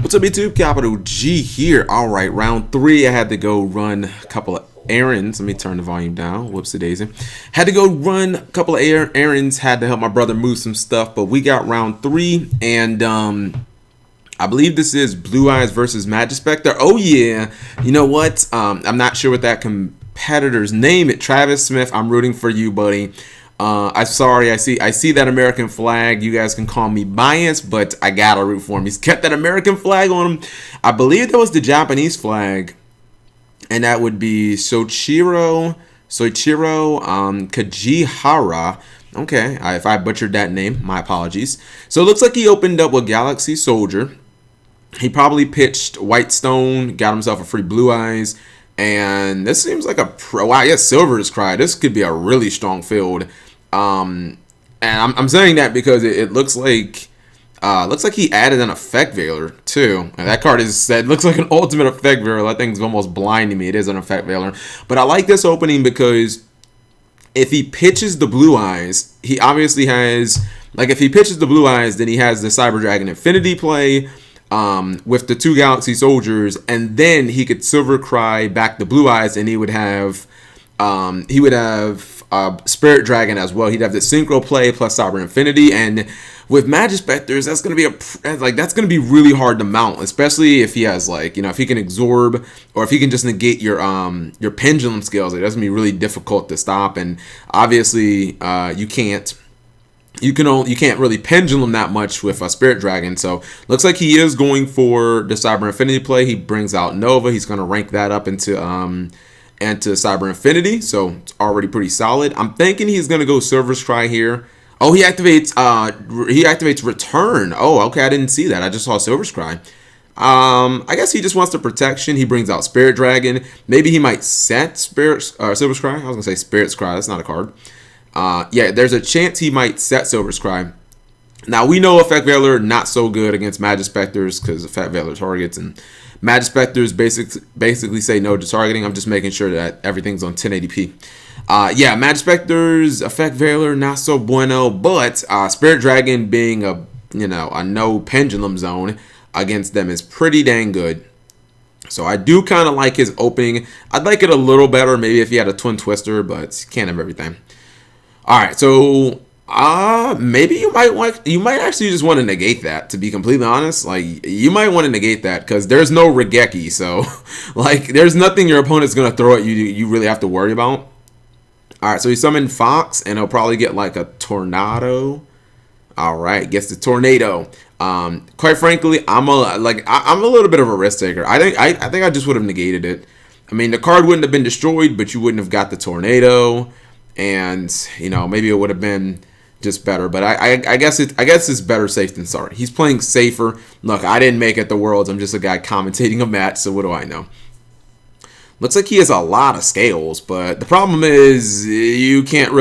What's up, YouTube? Capital G here. All right, round 3. I had to go run a couple of errands. Let me turn the volume down. Whoopsie daisy. Had to go run a couple of errands. Had to help my brother move some stuff. But we got round 3, and I believe this is Blue Eyes versus Majestpecters. Oh yeah. You know what? I'm not sure what that competitor's name is. Travis Smith. I'm rooting for you, buddy. I'm sorry. I see that American flag. You guys can call me biased, but I gotta root for him. He's kept that American flag on him. I believe that was the Japanese flag, and that would be Soichiro Kajihara. Okay, if I butchered that name, my apologies. So it looks like he opened up with Galaxy Soldier. He probably pitched White Stone, got himself a free Blue Eyes, and this seems like a pro. Wow, yes, Silver's Cry. This could be a really strong field. And I'm saying that because it looks like he added an Effect Veiler too. And that card looks like an ultimate Effect Veiler. That thing's almost blinding me. It is an Effect Veiler, but I like this opening because if he pitches the Blue Eyes, he obviously has, like, if he pitches the Blue Eyes, then he has the Cyber Dragon Infinity play with the 2 Galaxy Soldiers, and then he could Silver Cry back the Blue Eyes, and he would have Spirit Dragon as well. He'd have the Synchro play plus Cyber Infinity, and with Majestpecters, that's gonna be really hard to mount, especially if he has, like, if he can absorb, or if he can just negate your pendulum skills. Like, that's gonna be really difficult to stop, and obviously you can't really pendulum that much with a Spirit Dragon. So looks like he is going for the Cyber Infinity play. He brings out Nova. He's gonna rank that up into Cyber Infinity, so it's already pretty solid. I'm thinking he's gonna go Silver's Cry here. Oh, he activates Return. Oh, okay, I didn't see that. I just saw Silver's Cry. I guess he just wants the protection. He brings out Spirit Dragon. Maybe he might set Silver's Cry. I was gonna say Spirit's Cry. That's not a card. Yeah, there's a chance he might set Silver's Cry. Now, we know Effect Veiler not so good against Majestpecters because Effect Veiler targets, and Majestpecters basically say no to targeting. I'm just making sure that everything's on 1080p. Yeah, Majestpecters, Effect Veiler, not so bueno, but Spirit Dragon being a no pendulum zone against them is pretty dang good. So I do kind of like his opening. I'd like it a little better maybe if he had a Twin Twister, but you can't have everything. All right, so maybe you might actually just want to negate that, to be completely honest. Like, you might want to negate that because there's no Regeki, so like there's nothing your opponent's gonna throw at you really have to worry about. All right, so he summoned Fox, and he'll probably get like a Tornado. All right, gets the Tornado. Quite frankly, I'm a little bit of a risk taker. I think I just would have negated it. I mean, the card wouldn't have been destroyed, but you wouldn't have got the Tornado. And maybe it would have been just better, but I guess it's better safe than sorry. He's playing safer. Look, I didn't make it the Worlds. I'm just a guy commentating a match, so what do I know? Looks like he has a lot of scales, but the problem is you can't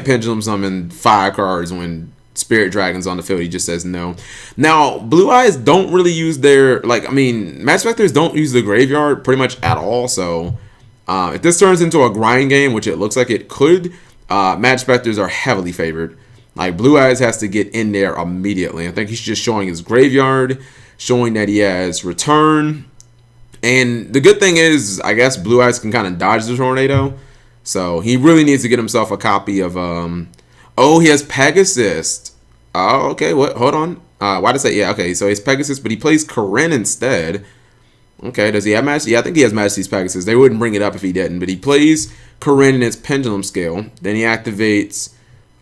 pendulum summon 5 cards when Spirit Dragon's on the field. He just says no. Now, Blue Eyes don't really use Majestpecters don't use the graveyard pretty much at all, so if this turns into a grind game, which it looks like it could, Majestpecters are heavily favored. Like, Blue Eyes has to get in there immediately. I think he's just showing his graveyard, showing that he has Return. And the good thing is, I guess Blue Eyes can kind of dodge the Tornado. So he really needs to get himself a copy of, oh, he has Pegasus. Oh, okay, what? Hold on. Why did I say, yeah, okay, so he has Pegasus, but he plays Karen instead. Okay, does he have Majesty? Yeah, I think he has Majesty's Pegasus. They wouldn't bring it up if he didn't, but he plays Karen in its Pendulum Scale. Then he activates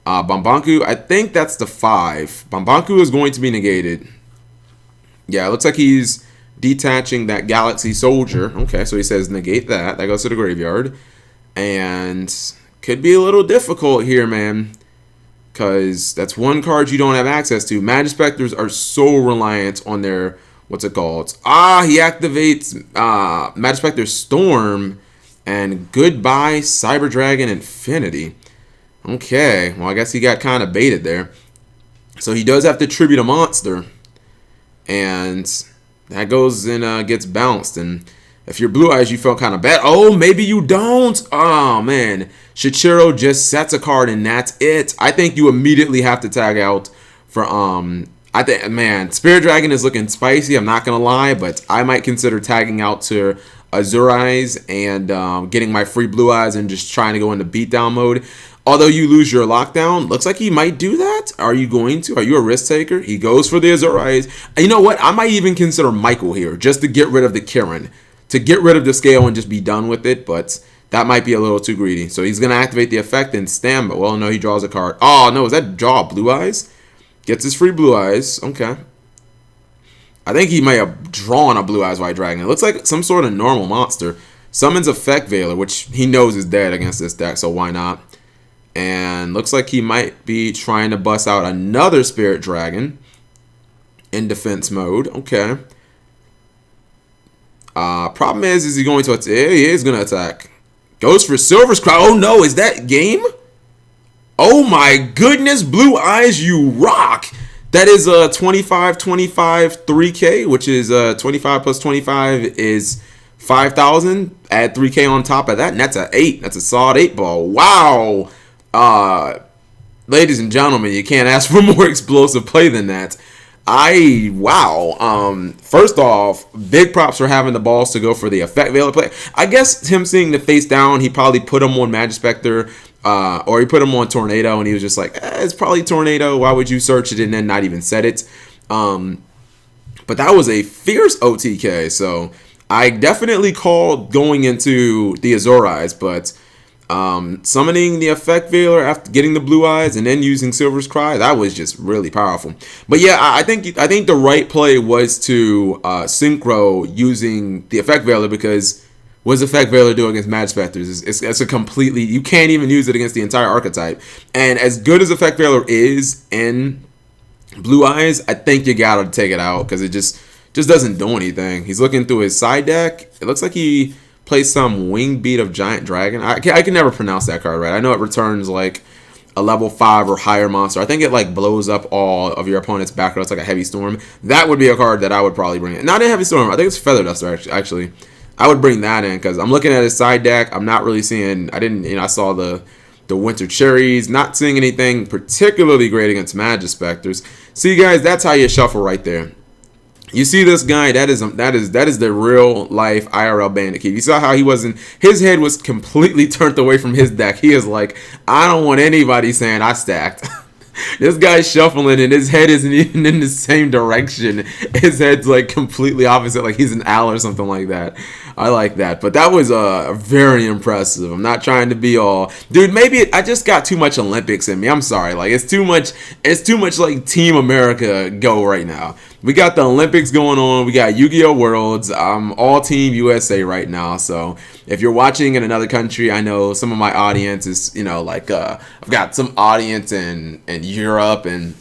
Bambanku. I think that's the 5. Bambanku is going to be negated. Yeah, it looks like he's detaching that Galaxy Soldier. Okay, so he says negate that. That goes to the graveyard. And could be a little difficult here, man, because that's one card you don't have access to. Majestpecters are so reliant on their... What's it called? He activates Majestpecters Storm, and goodbye Cyber Dragon Infinity. Okay, well, I guess he got kind of baited there. So he does have to tribute a monster, and that goes and gets bounced. And if you're Blue Eyes, you felt kind of bad. Oh, maybe you don't. Oh, man. Shichiro just sets a card, and that's it. I think you immediately have to tag out for I think, man, Spirit Dragon is looking spicy. I'm not gonna lie, but I might consider tagging out to Azure Eyes and getting my free Blue Eyes and just trying to go into beatdown mode. Although you lose your lockdown, looks like he might do that. Are you going to? Are you a risk taker? He goes for the Azure Eyes. And you know what? I might even consider Michael here just to get rid of the Kirin, to get rid of the scale and just be done with it. But that might be a little too greedy. So he's gonna activate the effect and stand. But well, no, he draws a card. Oh no, is that draw Blue Eyes? Gets his free Blue Eyes. Okay. I think he may have drawn a Blue Eyes White Dragon. It looks like some sort of normal monster. Summons Effect Veiler, which he knows is dead against this deck, so why not? And looks like he might be trying to bust out another Spirit Dragon in defense mode. Okay. Problem is he going to attack? Yeah, he is going to attack. Goes for Silver's Cry. Oh no, is that game? Oh my goodness, Blue Eyes, you rock. That is a 25, 25, 3K, which is 25 plus 25 is 5,000. Add 3K on top of that, and that's a 8. That's a solid 8 ball. Wow. Ladies and gentlemen, you can't ask for more explosive play than that. Wow. First off, big props for having the balls to go for the Effect Veiler play. I guess him seeing the face down, he probably put him on Majestpector. Or he put him on Tornado and he was just like, it's probably Tornado. Why would you search it and then not even set it? But that was a fierce OTK. So I definitely called going into the Azure Eyes, but summoning the Effect Veiler after getting the Blue Eyes and then using Silver's Cry, that was just really powerful. But yeah, I think the right play was to synchro using the Effect Veiler, because what does Effect Veiler do against Majestpecters? It's a completely, you can't even use it against the entire archetype. And as good as Effect Veiler is in Blue Eyes, I think you gotta take it out because it just doesn't do anything. He's looking through his side deck. It looks like he plays some Wing Beat of Giant Dragon. I can never pronounce that card right. I know it returns like a level 5 or higher monster. I think it like blows up all of your opponent's back row. It's like a Heavy Storm. That would be a card that I would probably bring in. Not a Heavy Storm. I think it's Feather Duster actually. I would bring that in because I'm looking at his side deck. I'm not really seeing. I saw the Winter Cherries. Not seeing anything particularly great against Majestpecters. See, guys, that's how you shuffle right there. You see this guy? That is the real life IRL Bandit Keep. You saw how he wasn't. His head was completely turned away from his deck. He is like, I don't want anybody saying I stacked. This guy's shuffling and his head isn't even in the same direction. His head's like completely opposite, like he's an owl or something like that. I like that. But that was very impressive. I'm not trying to be all, dude, maybe I just got too much Olympics in me. I'm sorry. Like it's too much like Team America go right now. We got the Olympics going on. We got Yu-Gi-Oh! Worlds. I'm all Team USA right now. So if you're watching in another country, I know some of my audience is, I've got some audience in Europe, and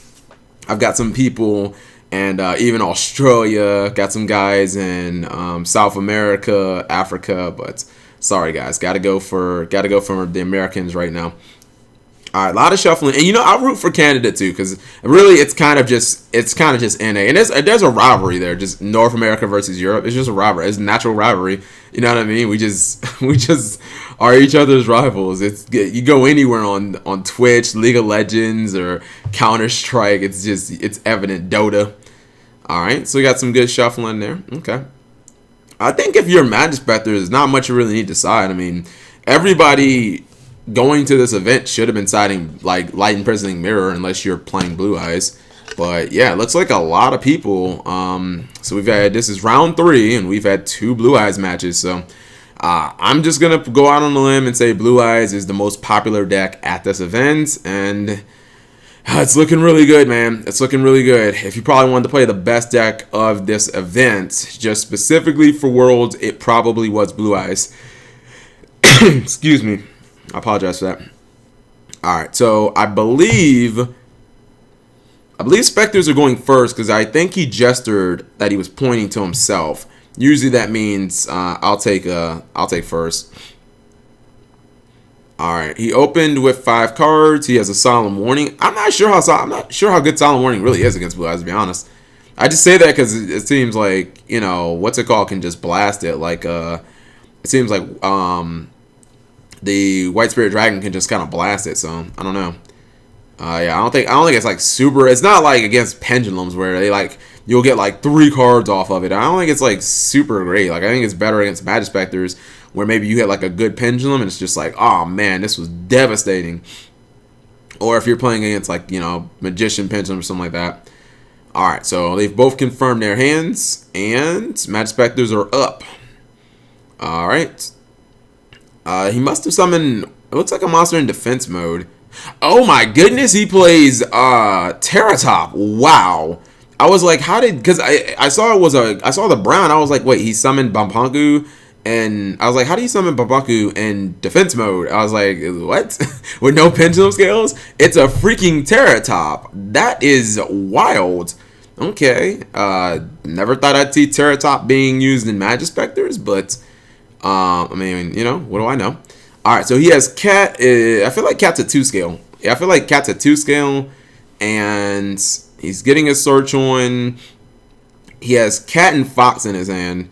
I've got some people and even Australia. Got some guys in South America, Africa. But sorry, guys, gotta go for the Americans right now. All right, a lot of shuffling, and I'll root for Canada too, because really it's kind of just NA, and there's a rivalry there, just North America versus Europe. It's just a rivalry. It's a natural rivalry. You know what I mean? We just are each other's rivals. You go anywhere on Twitch, League of Legends, or Counter Strike. It's evident. Dota. All right, so we got some good shuffling there. Okay, I think if you're Majestpecters, there's not much you really need to decide. I mean, everybody going to this event should have been siding like Light Imprisoning Mirror, unless you're playing Blue Eyes. But yeah, it looks like a lot of people. So this is round 3, and we've had 2 Blue Eyes matches. So I'm just gonna go out on a limb and say Blue Eyes is the most popular deck at this event, and it's looking really good, man. It's looking really good. If you probably wanted to play the best deck of this event, just specifically for Worlds, it probably was Blue Eyes. Excuse me. I apologize for that. All right, so I believe Specters are going first, because I think he gestured that he was pointing to himself. Usually that means I'll take first. All right, he opened with 5 cards. He has a Solemn Warning. I'm not sure how good Solemn Warning really is against Blue Eyes, to be honest. I just say that because it seems like what's it called can just blast it. Like it seems like the White Spirit Dragon can just kind of blast it. So I don't know. Yeah, I don't think it's like super. It's not like against pendulums where they like you'll get like 3 cards off of it. I don't think it's like super great. Like I think it's better against Majespecters where maybe you hit like a good pendulum and it's just like, oh man, this was devastating. Or if you're playing against like, you know, Magician Pendulum or something like that. Alright, so they've both confirmed their hands, and Majespecters are up. Alright. He must have summoned, it looks like a monster in defense mode. Oh my goodness, he plays Teratop. Wow. I was like, how did, because I saw the brown, I was like, wait, he summoned Bampanku. And I was like, how do you summon Babaku in defense mode? I was like, what? With no pendulum scales? It's a freaking Teratop. That is wild. Okay. Never thought I'd see Teratop being used in Majespecters, but I mean, you know, what do I know? Alright, so he has Cat. I feel like Cat's a 2 scale. Yeah, I feel like Cat's a 2 scale. And he's getting a search on. He has Cat and Fox in his hand.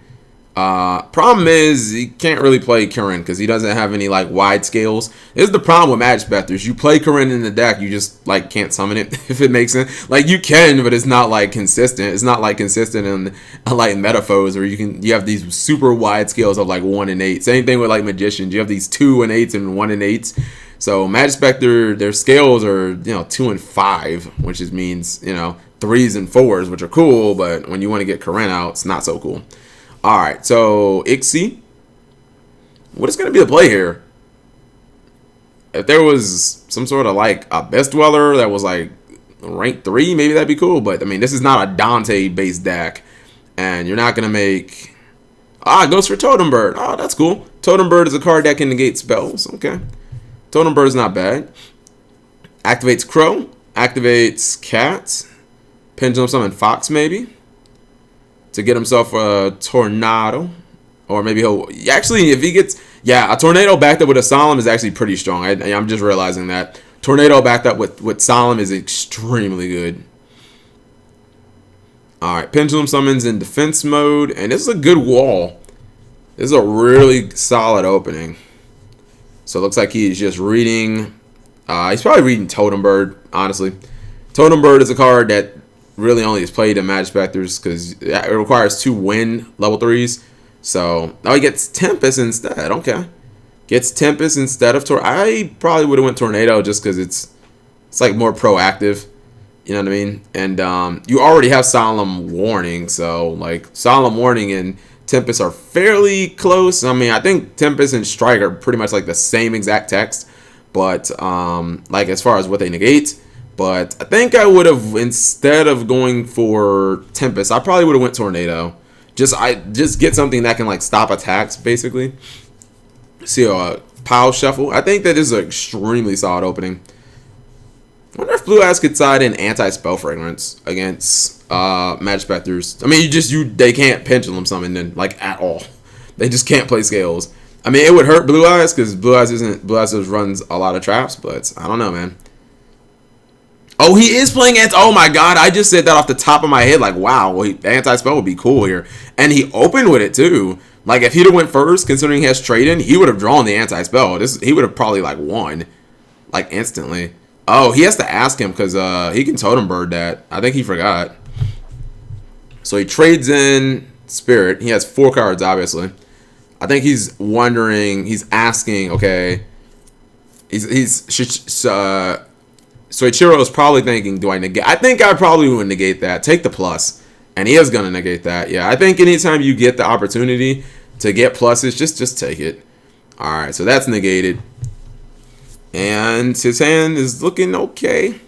Problem is he can't really play Kirin because he doesn't have any like wide scales. This is the problem with Majespecters. You play Kirin in the deck, you just like can't summon it if it makes sense. Like you can, but it's not like consistent. It's not like consistent in like Metaphors where you have these super wide scales of like 1 and 8. Same thing with like Magicians. You have these 2 and 8s and 1 and 8s. So Majespecter, their scales are 2 and 5, which means 3s and 4s, which are cool. But when you want to get Kirin out, it's not so cool. Alright, so Ixie. What is going to be the play here? If there was some sort of like a Best Dweller that was like rank 3, maybe that'd be cool. But I mean, this is not a Dante based deck. And you're not going to make... it goes for Totem Bird. Oh, that's cool. Totem Bird is a card that can negate spells. Okay. Totem Bird is not bad. Activates Crow. Activates Cat. Pendulum Summon Fox maybe. To get himself a Tornado. Or maybe he'll... Actually, if he gets... Yeah, a Tornado backed up with a Solemn is actually pretty strong. I'm just realizing that. Tornado backed up with Solemn is extremely good. Alright, Pendulum Summons in defense mode. And this is a good wall. This is a really solid opening. So it looks like he's just reading... he's probably reading Totem Bird, honestly. Totem Bird is a card that really only is played in Majespecters because it requires 2 win level 3s. So now he gets Tempest instead. Okay, gets Tempest instead of I probably would have went Tornado just because it's like more proactive. You know what I mean? And you already have Solemn Warning, so like Solemn Warning and Tempest are fairly close. I mean, I think Tempest and Strike are pretty much like the same exact text, but like as far as what they negate. But I think I would have, instead of going for Tempest, I probably would have went Tornado. Just get something that can like stop attacks, basically. See a Pile Shuffle. I think that is an extremely solid opening. I wonder if Blue Eyes could side in Anti-Spell Fragrance against Majespecters. I mean, they can't Pendulum Summon then, like at all. They just can't play Scales. I mean, it would hurt Blue Eyes because Blue Eyes runs a lot of traps, but I don't know, man. Oh, he is playing oh my god, I just said that off the top of my head, like, wow, well, Anti-Spell would be cool here. And he opened with it, too. Like, if he'd have went first, considering he has Trade-In, he would have drawn the Anti-Spell. He would have probably, like, won, like, instantly. Oh, he has to ask him, because he can Totem Bird that. I think he forgot. So he trades in Spirit. He has 4 cards, obviously. I think he's wondering, he's asking, okay, so Ichiro is probably thinking, do I negate? I think I probably would negate that. Take the plus. And he is going to negate that. Yeah, I think anytime you get the opportunity to get pluses, just take it. Alright, so that's negated. And his hand is looking okay.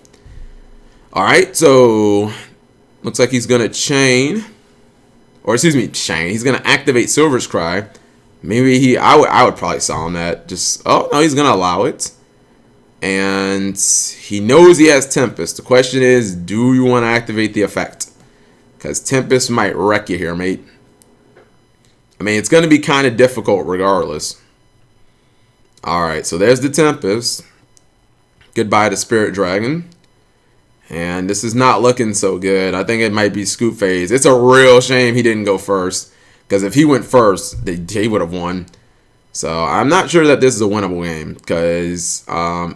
Alright, so looks like he's going to chain. Or excuse me, chain. He's going to activate Silver's Cry. Maybe I would probably Solemn that. Oh, no, he's going to allow it. And he knows he has Tempest. The question is, do you want to activate the effect? Because Tempest might wreck you here, mate. I mean, it's going to be kind of difficult regardless. Alright, so there's the Tempest. Goodbye to Spirit Dragon. And this is not looking so good. I think it might be Scoop Phase. It's a real shame he didn't go first. Because if he went first, he would have won. So I'm not sure that this is a winnable game because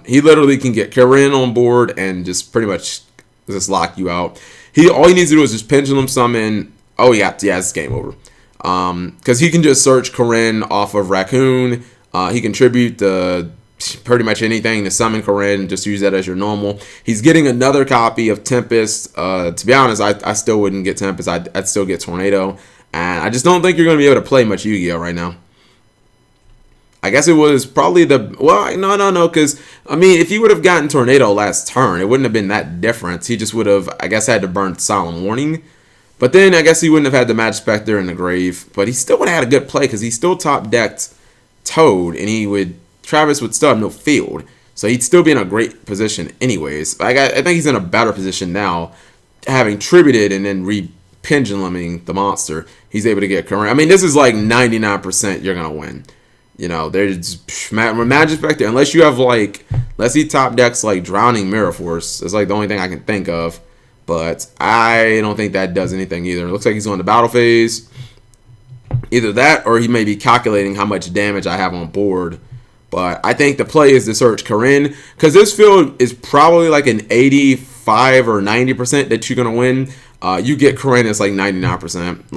he literally can get Karen on board and just pretty much just lock you out. All he needs to do is just pendulum summon. Oh yeah, it's game over. Because he can just search Karen off of Raccoon. He can tribute pretty much anything to summon Karen. Just use that as your normal. He's getting another copy of Tempest. To be honest, I still wouldn't get Tempest. I'd still get Tornado. And I just don't think you're going to be able to play much Yu-Gi-Oh right now. I guess it was probably no, because, I mean, if he would have gotten Tornado last turn, it wouldn't have been that different. He just would have, I guess, had to burn Solemn Warning. But then I guess he wouldn't have had the Majespecter in the grave. But he still would have had a good play because he still top-decked Toad, and Travis would still have no field. So he'd still be in a great position anyways. I think he's in a better position now, having tributed and then re-penduluming the monster. He's able to get current. I mean, this is like 99% you're going to win. You know, there's Majespecter, unless you have unless he top decks like Drowning Mirror Force. That's like the only thing I can think of. But I don't think that does anything either. It looks like he's on the battle phase. Either that or he may be calculating how much damage I have on board. But I think the play is to search Karen, because this field is probably like an 85 or 90% that you're going to win. You get Karen, it's like 99%.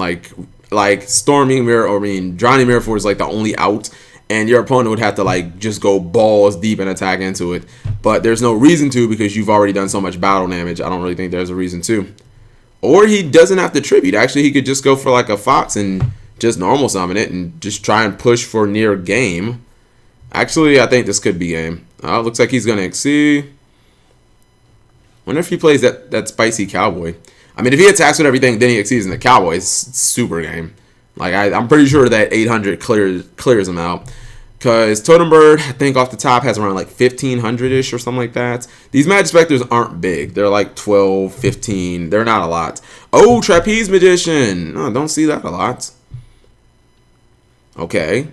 Like Storming Mirror, Drowning Mirror Force is like the only out, and your opponent would have to like just go balls deep and attack into it. But there's no reason to, because you've already done so much battle damage. I don't really think there's a reason to. Or he doesn't have to tribute. Actually, he could just go for like a Fox and just normal summon it and just try and push for near game. Actually, I think this could be game. Looks like he's going to exceed. Wonder if he plays that spicy Cowboy. I mean, if he attacks with everything, then he exceeds in the Cowboy. It's super game. Like, I'm pretty sure that 800 clears him out. Because Totem Bird, I think off the top, has around like 1,500-ish or something like that. These Majespecters aren't big. They're like 12, 15. They're not a lot. Oh, Trapeze Magician. No, don't see that a lot. Okay.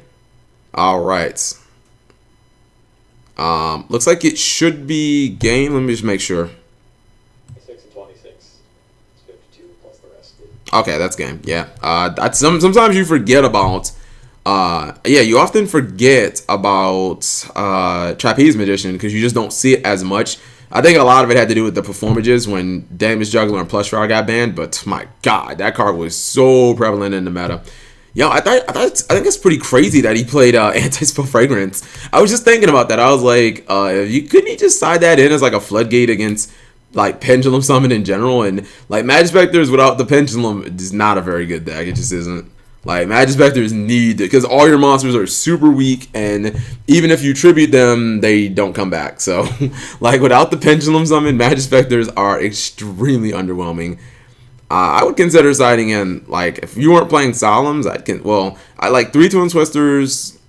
All right. Looks like it should be game. Let me just make sure. 6 and 26. It's 52 plus the rest. Okay, that's game. Yeah. Sometimes you forget about. You often forget about Trapeze Magician because you just don't see it as much. I think a lot of it had to do with the performages when Damage Juggler and Plush Frog got banned. But my God, that card was so prevalent in the meta. Yo, I think it's pretty crazy that he played Anti-Spell Fragrance. I was just thinking about that. I was like, couldn't he just side that in as like a floodgate against like Pendulum Summon in general? And like Majespecters without the Pendulum is not a very good deck. It just isn't. Like Majespecters need to, because all your monsters are super weak, and even if you tribute them, they don't come back. So like without the Pendulum Summon, Majespecters are extremely underwhelming. I would consider siding in, like, if you weren't playing Solemns, I like 3 Twin Twisters,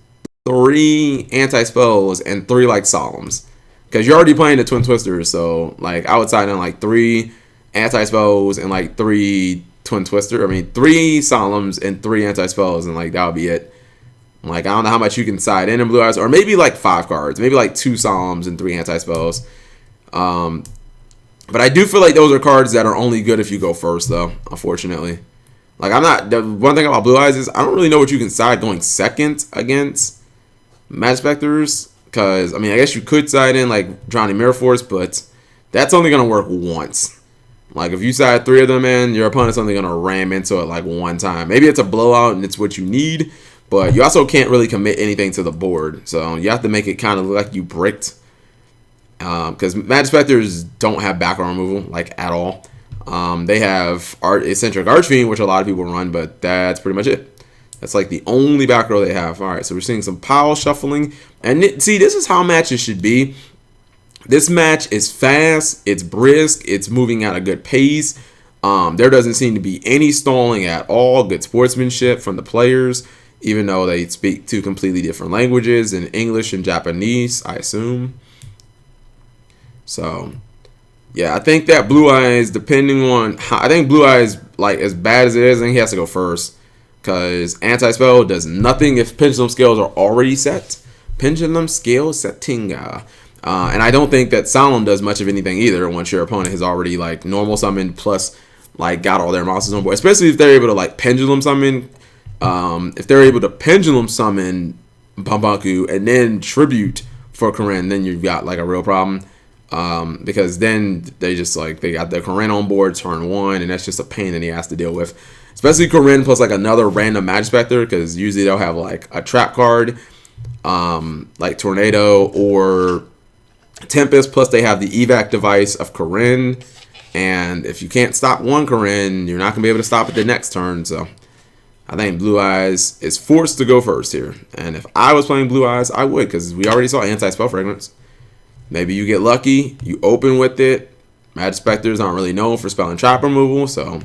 3 Anti-Spells, and 3, like, Solemns. Because you're already playing the Twin Twisters, so, like, I would side in, like, 3 Anti-Spells and, like, 3 Twin Twisters. 3 Solemns and 3 Anti-Spells, and, like, that would be it. Like, I don't know how much you can side in Blue Eyes, or maybe, like, 5 cards. Maybe, like, 2 Solemns and 3 Anti-Spells. But I do feel like those are cards that are only good if you go first, though, unfortunately. Like, the one thing about Blue Eyes is I don't really know what you can side going second against Majespecters. Because, I mean, I guess you could side in, like, Drowning Mirror Force, but that's only going to work once. Like, if you side 3 of them in, your opponent's only going to ram into it, like, one time. Maybe it's a blowout and it's what you need, but you also can't really commit anything to the board. So you have to make it kind of look like you bricked. Because Majespecters don't have background removal, like, at all. They have Eccentric Archfiend, which a lot of people run, but that's pretty much it. That's like the only back row they have. All right, so we're seeing some pile shuffling. And see, this is how matches should be. This match is fast, it's brisk, it's moving at a good pace. There doesn't seem to be any stalling at all. Good sportsmanship from the players, even though they speak 2 completely different languages, in English and Japanese, I assume. So, yeah, I think that Blue Eyes, depending on how, I think Blue Eyes, like, as bad as it is, I think he has to go first. Because Anti-Spell does nothing if Pendulum Scales are already set. Pendulum Scale setting. And I don't think that Solemn does much of anything either once your opponent has already, like, normal summoned plus, like, got all their monsters on board. Especially if they're able to, like, Pendulum Summon. If they're able to Pendulum Summon Bambaku, and then Tribute for Corinne, then you've got like a real problem. Because then they just like they got their Corinne on board turn 1, and that's just a pain that he has to deal with. Especially Corinne plus like another random Majespecter, because usually they'll have like a trap card, like Tornado or Tempest, plus they have the evac device of Corinne. And if you can't stop one Corinne, you're not gonna be able to stop it the next turn. So I think Blue Eyes is forced to go first here. And if I was playing Blue Eyes, I would, because we already saw anti-spell fragrance. Maybe you get lucky, you open with it. Majespecters aren't really known for spell and trap removal, so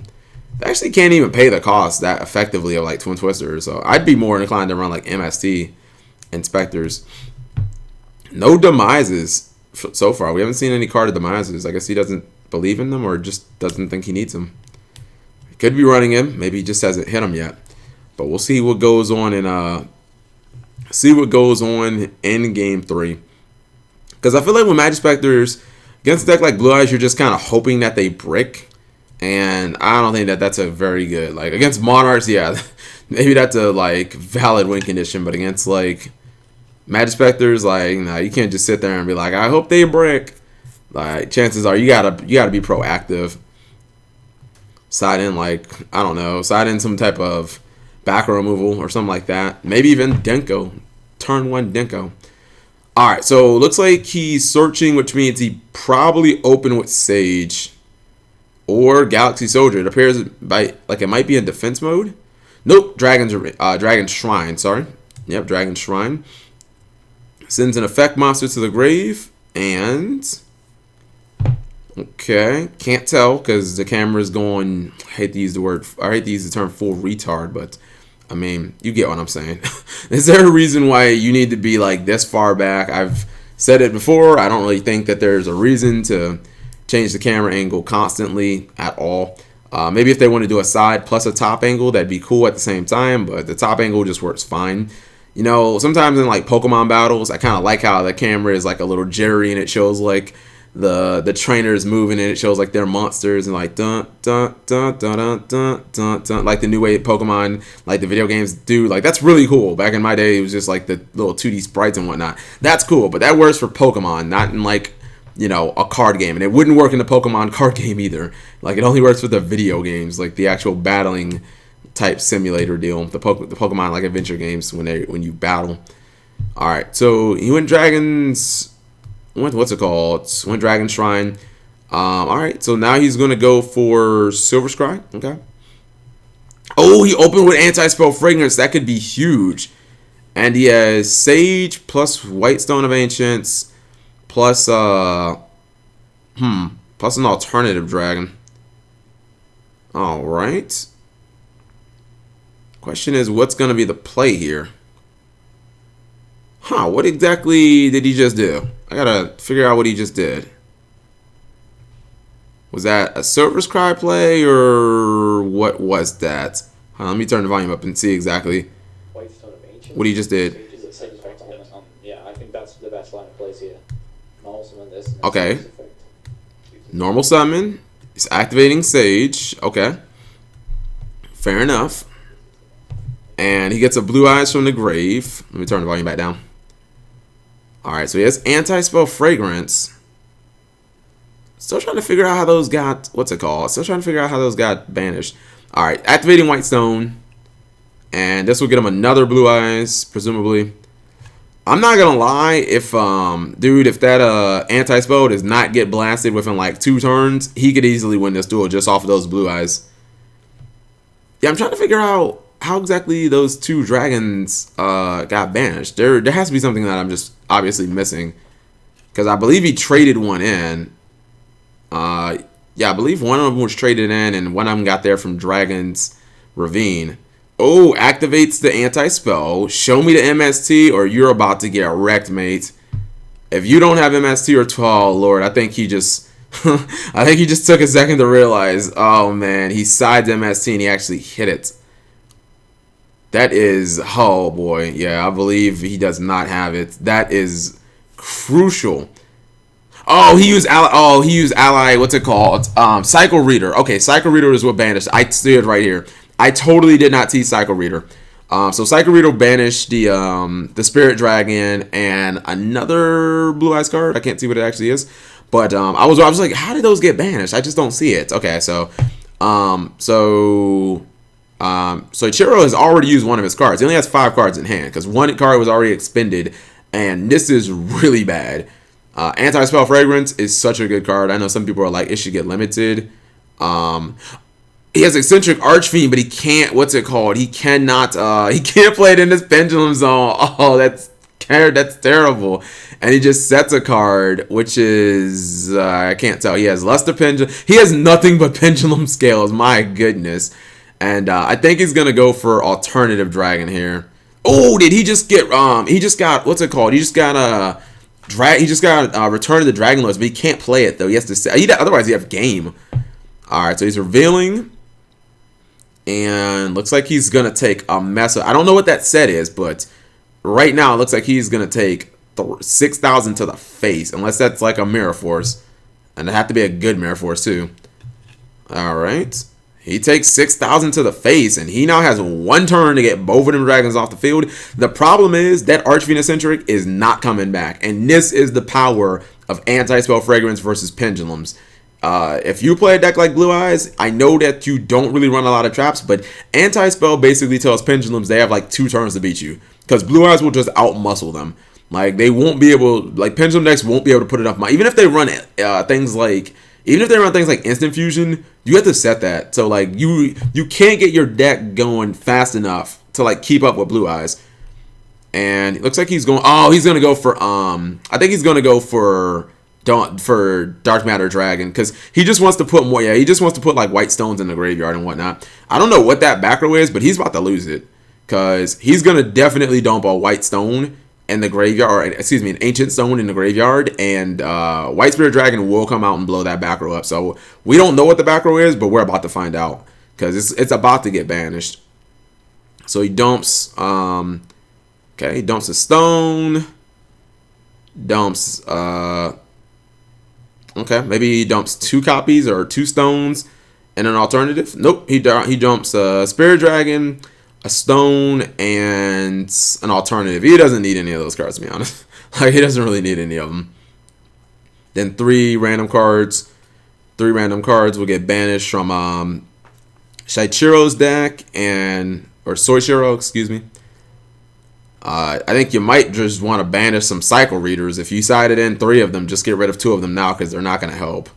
they actually can't even pay the cost that effectively of like Twin Twisters. So I'd be more inclined to run like MST and Specters. No Demises so far. We haven't seen any card of Demises. I guess he doesn't believe in them or just doesn't think he needs them. He could be running him. Maybe he just hasn't hit him yet. But we'll see what goes on in game 3. Because I feel like with Majespecters, against a deck like Blue Eyes, you're just kind of hoping that they brick. And I don't think that that's a very good, like, against Monarchs, yeah, maybe that's a, like, valid win condition. But against, like, Majespecters, like, nah, you can't just sit there and be like, I hope they brick. Like, chances are you gotta be proactive. Side in, like, I don't know, side in some type of back removal or something like that. Maybe even Denko. Turn 1 Denko. Alright, so looks like he's searching, which means he probably opened with Sage or Galaxy Soldier. It appears by like it might be in defense mode. Nope, Dragon Shrine, sorry. Yep, Dragon Shrine. Sends an effect monster to the grave, and okay, can't tell because the camera's going, I hate to use the term full retard, but I mean, you get what I'm saying. Is there a reason why you need to be like this far back? I've said it before. I don't really think that there's a reason to change the camera angle constantly at all. Maybe if they want to do a side plus a top angle, that'd be cool at the same time, but the top angle just works fine. You know, sometimes in like Pokemon battles, I kind of like how the camera is like a little jittery and it shows like the trainers moving and it shows like their monsters and like dun dun dun dun dun dun dun dun, like the new way Pokemon, like the video games do. Like that's really cool. Back in my day, it was just like the little 2D sprites and whatnot. That's cool, but that works for Pokemon, not in like, you know, a card game. And it wouldn't work in the Pokemon card game either. Like it only works for the video games, like the actual battling type simulator deal. The Pokemon like adventure games when you battle. All right, so he went Dragons. What's it called? Went Dragon Shrine. All right, so now he's gonna go for Silver Scry. Okay. Oh, he opened with Anti-Spell Fragrance. That could be huge. And he has Sage plus White Stone of Ancients plus plus an alternative dragon. All right. Question is, what's gonna be the play here? Huh, what exactly did he just do? I gotta figure out what he just did. Was that a Silver Scry play, or what was that? Let me turn the volume up and see exactly what he just did. Yeah, I think that's the best line of plays here. Normal summon this. Okay. Normal summon. He's activating Sage. Okay. Fair enough. And he gets a Blue Eyes from the grave. Let me turn the volume back down. Alright, so he has Anti-Spell Fragrance. Still trying to figure out how those got... What's it called? Still trying to figure out how those got banished. Alright, activating White Stone. And this will get him another Blue Eyes, presumably. I'm not gonna lie, if that Anti-Spell does not get blasted within like 2 turns, he could easily win this duel just off of those Blue Eyes. Yeah, I'm trying to figure out how exactly those 2 dragons got banished. There has to be something that I'm just obviously missing, because I believe he traded one in. Yeah, I believe one of them was traded in, and one of them got there from Dragon's Ravine. Oh, activates the anti-spell. Show me the MST, or you're about to get wrecked, mate. If you don't have MST or 12, Lord, I think he just I think he just took a second to realize, oh man, he sides MST and he actually hit it. That is, oh boy, yeah, I believe he does not have it. That is crucial. Oh, he used ally. What's it called? Cycle Reader. Okay, Cycle Reader is what banished. I stood right here. I totally did not see Cycle Reader. So Psycho Reader will banish the Spirit Dragon and another Blue Eyes card. I can't see what it actually is, but I was like, how did those get banished? I just don't see it. Okay, so Ichiro has already used one of his cards. He only has 5 cards in hand because one card was already expended, and this is really bad. Anti-Spell Fragrance is such a good card. I know some people are like, it should get limited. He has Eccentric Archfiend, but he can't. What's it called? He cannot. He can't play it in this Pendulum Zone. Oh, that's terrible. And he just sets a card, which is I can't tell. He has Luster Pendulum. He has nothing but Pendulum Scales. My goodness. And I think he's gonna go for Alternative Dragon here. Oh, did he just get? He just got. What's it called? He just got He just got Return of the Dragon Lords, but he can't play it though. He has to say. Otherwise, he have game. All right, so he's revealing. And looks like he's going to take a mess of... I don't know what that set is, but right now it looks like he's going to take 6,000 to the face. Unless that's like a Mirror Force. And it have to be a good Mirror Force too. Alright. He takes 6,000 to the face. And he now has 1 turn to get both of them dragons off the field. The problem is that Archfiend Eccentric is not coming back. And this is the power of Anti-Spell Fragrance versus Pendulums. If you play a deck like Blue Eyes, I know that you don't really run a lot of traps, but Anti-Spell basically tells Pendulums they have like 2 turns to beat you. Because Blue Eyes will just out-muscle them. Like, they won't be able... Like, Pendulum decks won't be able to put enough money. Even if they run things like Instant Fusion, you have to set that. So, like, you can't get your deck going fast enough to, like, keep up with Blue Eyes. And it looks like he's going... Oh, he's going to go for... I think he's going to go for Dark Matter Dragon, because he just wants to put more. Yeah, he just wants to put like white stones in the graveyard and whatnot. I don't know what that back row is, but he's about to lose it, because he's gonna definitely dump a white stone in the graveyard, or excuse me, an ancient stone in the graveyard, and White Spirit Dragon will come out and blow that back row up. So we don't know what the back row is, but we're about to find out, because it's about to get banished. So he dumps. Okay, he dumps a stone. Dumps. Okay, maybe he dumps 2 copies or 2 stones and an alternative. Nope, he dumps a Spirit Dragon, a stone, and an alternative. He doesn't need any of those cards, to be honest. Like, he doesn't really need any of them. Then 3 random cards. 3 random cards will get banished from Shaichiro's deck or Soichiro, excuse me. I think you might just want to banish some Cycle Readers. If you sided in 3 of them, just get rid of 2 of them now, because they're not going to help.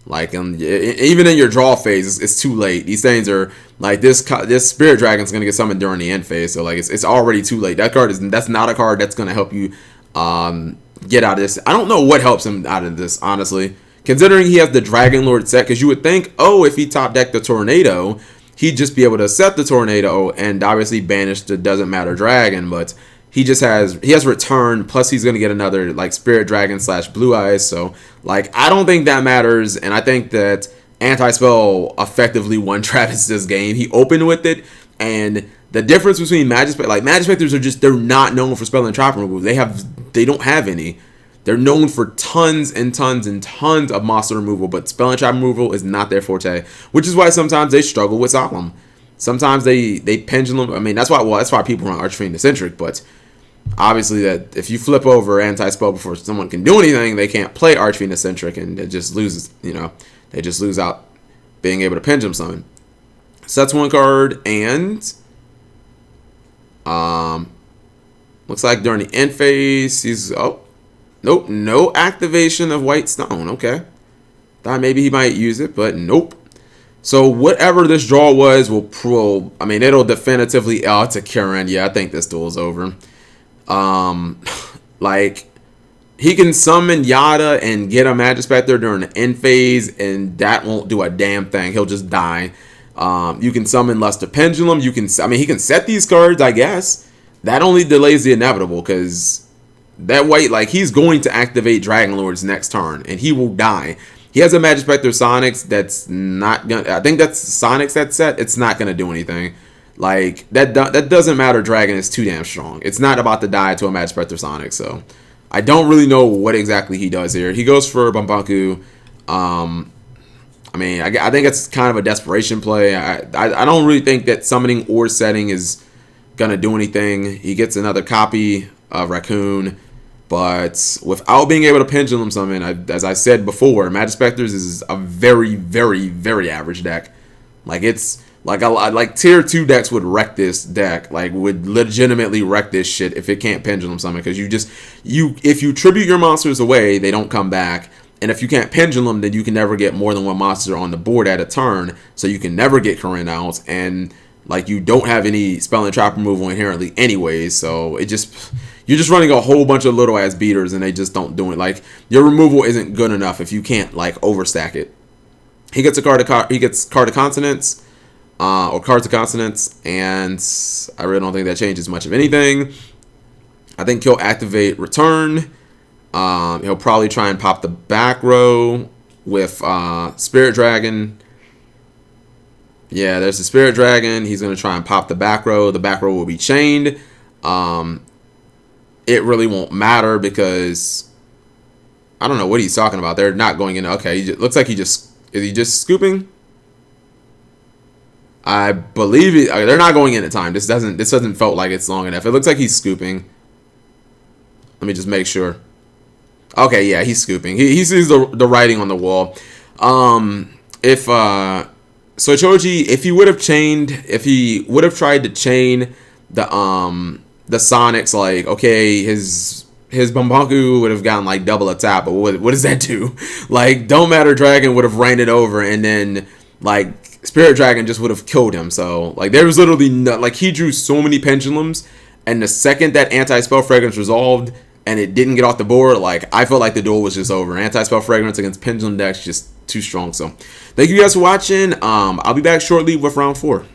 Like, even in your draw phase, it's too late. These things are like this Spirit Dragon's going to get summoned during the end phase, so like it's already too late. That's not a card that's going to help you get out of this. I don't know what helps him out of this, honestly, considering he has the Dragon Lord set. Because you would think, oh, if he top decked the Tornado, he'd just be able to set the Tornado and obviously banish the Doesn't Matter Dragon, but he has Return, plus he's gonna get another like Spirit Dragon / Blue Eyes. So like, I don't think that matters, and I think that Anti-Spell effectively won Travis this game. He opened with it, and the difference between Majestpecters are just, they're not known for spell and trap removal. They don't have any. They're known for tons and tons and tons of monster removal, but spell and trap removal is not their forte, which is why sometimes they struggle with Solemn. Sometimes they pendulum. I mean, that's why people run Archfiend Eccentric, but obviously that if you flip over Anti-Spell before someone can do anything, they can't play Archfiend Eccentric, and it just loses, they just lose out being able to pendulum summon. Sets 1 card, and looks like during the end phase, nope, no activation of White Stone. Okay. Thought maybe he might use it, but nope. So whatever this draw was it'll definitively to Kieran. Yeah, I think this duel's over. Like, he can summon Yada and get a Majestpector during the end phase, and that won't do a damn thing. He'll just die. You can summon Luster Pendulum. He can set these cards, I guess. That only delays the inevitable, because that white, like, he's going to activate Dragon Lords next turn, and he will die. He has a Majestpector Sonics that's not gonna... I think that's Sonics that set. It's not gonna do anything. Like, that doesn't matter. Dragon is too damn strong. It's not about to die to a Majestpector Sonic, so... I don't really know what exactly he does here. He goes for Bumbanku. I think it's kind of a desperation play. I don't really think that summoning or setting is gonna do anything. He gets another copy of Raccoon, but without being able to pendulum summon, as I said before, Majestpecters is a very, very, very average deck. Like it's like tier 2 decks would wreck this deck, like would legitimately wreck this shit if it can't pendulum summon, because if you tribute your monsters away, they don't come back. And if you can't pendulum, then you can never get more than one monster on the board at a turn, so you can never get Corinne out, and like you don't have any spell and trap removal inherently anyways, so you're just running a whole bunch of little ass beaters and they just don't do it. Like your removal isn't good enough if you can't like overstack it. He gets Card of Consonance, or Cards of Consonance, and I really don't think that changes much of anything. I think he'll activate Return. He'll probably try and pop the back row with Spirit Dragon. Yeah, there's the Spirit Dragon. He's going to try and pop the back row. The back row will be chained. It really won't matter because I don't know what he's talking about. They're not going in. Okay, looks like is he just scooping? I believe it. They're not going in at time. This doesn't felt like it's long enough. It looks like he's scooping. Let me just make sure. Okay, yeah, he's scooping. He sees the writing on the wall. So Choji, if he would have tried to chain the Sonics, like, okay, his Bumbanku would have gotten like double attack, but what does that do? Like, Don't Matter Dragon would have ran it over, and then like Spirit Dragon just would have killed him. So like there was literally like he drew so many pendulums, and the second that Anti-Spell Fragrance resolved and it didn't get off the board, like I felt like the duel was just over. Anti-Spell Fragrance against pendulum decks just too strong. So thank you guys for watching. I'll be back shortly with round 4.